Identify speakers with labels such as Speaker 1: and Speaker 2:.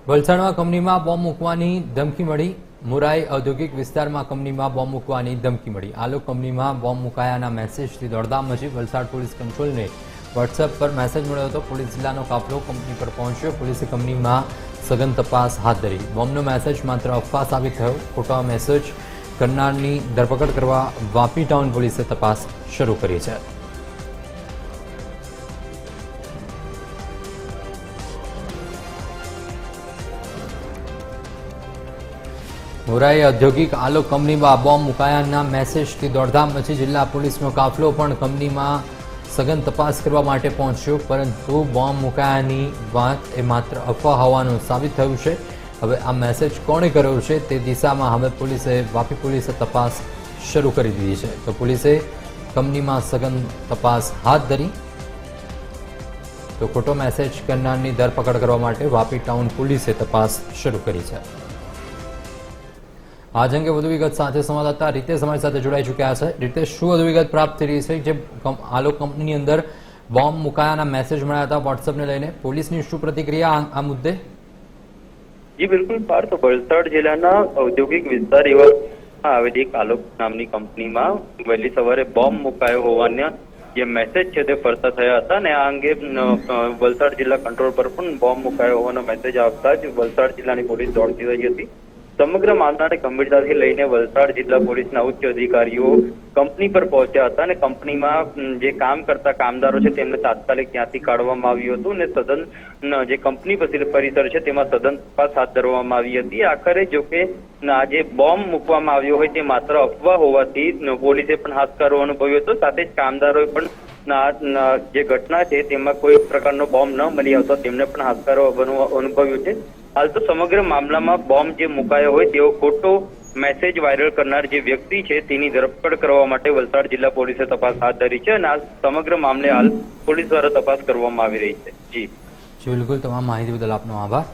Speaker 1: વલસાડમાં કંપનીમાં બોમ્બ મૂકવાની ધમકી મળી। મુરાઈ ઔદ્યોગિક વિસ્તારમાં કંપનીમાં બોમ્બ મૂકવાની ધમકી મળી। આલોક કંપનીમાં બોમ્બ મુકાયાના મેસેજથી દોડધામ મચી। વલસાડ પોલીસ કંટ્રોલને વોટ્સએપ પર મેસેજ મળ્યો હતો। પોલીસ જિલ્લાનો કાફલો કંપની પર પહોંચ્યો। પોલીસે કંપનીમાં સઘન તપાસ હાથ ધરી। બોમ્બનો મેસેજ માત્ર અફવા સાબિત થયો। ખોટા મેસેજ કરનારની ધરપકડ કરવા વાપી ટાઉન પોલીસે તપાસ શરૂ કરી છે। મુરાઈ ઔદ્યોગિક આલોક કંપનીમાં બોમ્બ મુકાયાના મેસેજથી દોડધામ મચી। જિલ્લા પોલીસનો કાફલો પણ કંપનીમાં સઘન તપાસ કરવા માટે પહોંચ્યો, પરંતુ બોમ્બ મુકાયાની વાત એ માત્ર અફવા હોવાનું સાબિત થયું છે। હવે આ મેસેજ કોણે કર્યો છે તે દિશામાં હવે વાપી પોલીસે તપાસ શરૂ કરી દીધી છે। તો પોલીસે કંપનીમાં સઘન તપાસ હાથ ધરી। તો ખોટો મેસેજ કરનારની ધરપકડ કરવા માટે વાપી ટાઉન પોલીસે તપાસ શરૂ કરી છે। આજ અંગે વધુ વિગત સાથે સંવાદદાતા રીતેશ અમારી સાથે જોડાઈ ચૂક્યા છે। રીતેશ, શું વધુ વિગત પ્રાપ્ત થઈ રહી છે? જે આલોક કંપનીની અંદર બોમ્બ મુકાયાના મેસેજ મળ્યા હતા વોટ્સએપને લઈને, પોલીસની શું પ્રતિક્રિયા આ મુદ્દે?
Speaker 2: જી બિલકુલ પાર્થ, વલસાડ જિલ્લાના ઔદ્યોગિક વિસ્તાર એવા આવેલી એક આલોક નામની કંપનીમાં વહેલી સવારે બોમ્બ મુકાયો હોવાના જે મેસેજ છે તે ફરતા થયા હતા અને આ અંગે વલસાડ જિલ્લા કંટ્રોલ પર પણ બોમ્બ મુકાયો હોવાનો મેસેજ આવતા જ વલસાડ જિલ્લાની પોલીસ દોડતી રહી હતી। સમગ્ર મામલાને ગંભીરતાથી લઈને વલસાડ જિલ્લા પોલીસના ઉચ્ચ અધિકારીઓ કંપની પર પહોંચ્યા હતા અને કંપનીમાં જે કામ કરતા કામદારો છે તેમને તાત્કાલિક ત્યાંથી કાઢવામાં આવ્યું હતું અને સઘન જે કંપની પરિસર છે તેમાં સઘન તપાસ હાથ ધરવામાં આવી હતી। આખરે જોકે આ જે બોમ્બ મૂકવામાં આવ્યો હોય તે માત્ર અફવા હોવાથી પોલીસે પણ હાશકારો અનુભવ્યો હતો। સાથે જ કામદારોએ પણ જે ઘટના છે તેમાં કોઈ પ્રકારનો બોમ્બ ન મળી આવતો તેમને પણ હાશકારો અનુભવ્યો છે। હાલ તો સમગ્ર મામલામાં બોમ્બ જે મુકાયો હોય તેવો ખોટો મેસેજ વાયરલ કરનાર જે વ્યક્તિ છે તેની ધરપકડ કરવા માટે વલસાડ જિલ્લા પોલીસે તપાસ હાથ ધરી છે અને આ સમગ્ર મામલે હાલ પોલીસ દ્વારા તપાસ કરવામાં આવી રહી છે। જી
Speaker 1: બિલકુલ, તમામ માહિતી બદલ આપનો આભાર।